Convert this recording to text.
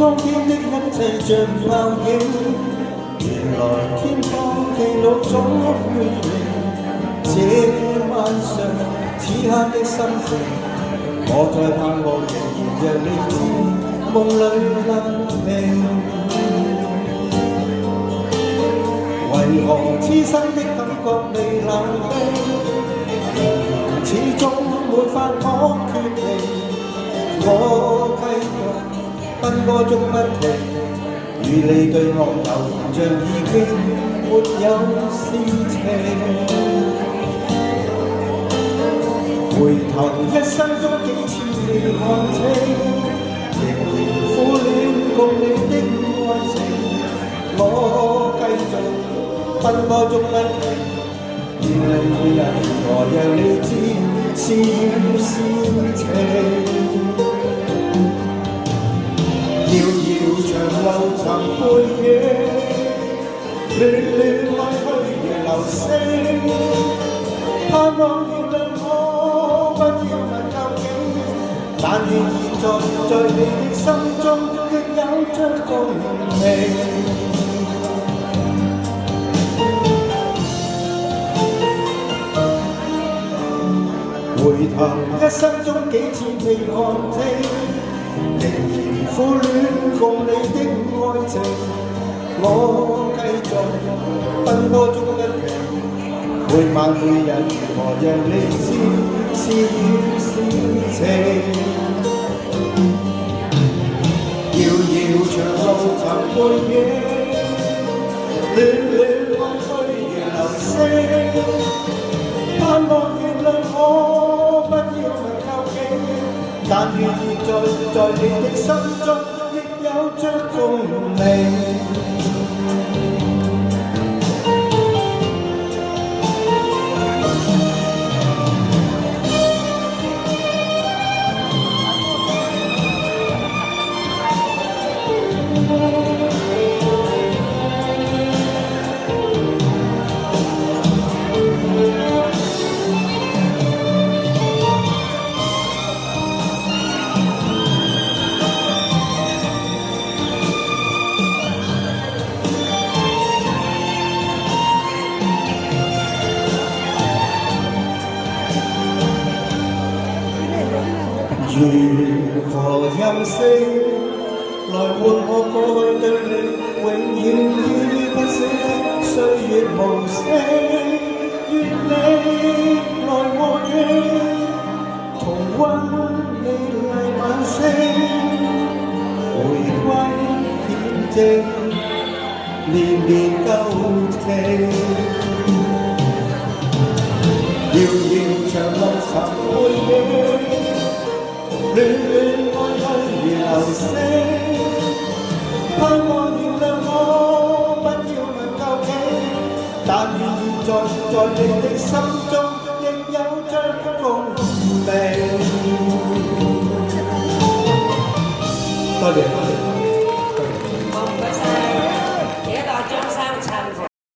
當天的一切像泡影，原來天荒地老總會明。這晚上此刻的心情，我在盼望仍然讓你知，夢裏能平。為何痴心的感覺未冷冰？始終沒法可決定。我繼續奔波中不停，與你對望猶像已經沒有事情。回頭一生中幾次未看清，仍然苦戀共你的愛情。我繼續奔波中不停，願你每日如何讓你知，是緣是情。遙遙長路尋背影，戀戀愛去如流星。盼望原諒我，不要問究竟，但願現在你的心中亦有着共鳴。回頭一生中幾次未看清，仍然苦戀共你的愛情。我繼續奔波中不停，每晚每日如何讓你知，是緣是情。遙遙長路尋背影，戀戀愛去如流星。盼望原諒我，不要問究竟，但願現在你的心中亦有着共鳴。如何任性，來換我過去對你永遠依依不捨的歲月無聲。願你來和應，重溫美麗晚星，回歸恬靜，年年舊情。遙遙長路尋背影，戀戀愛去如流星。盼望原諒我，不要問究竟，但願現在你的心中亦有着共鳴。多謝。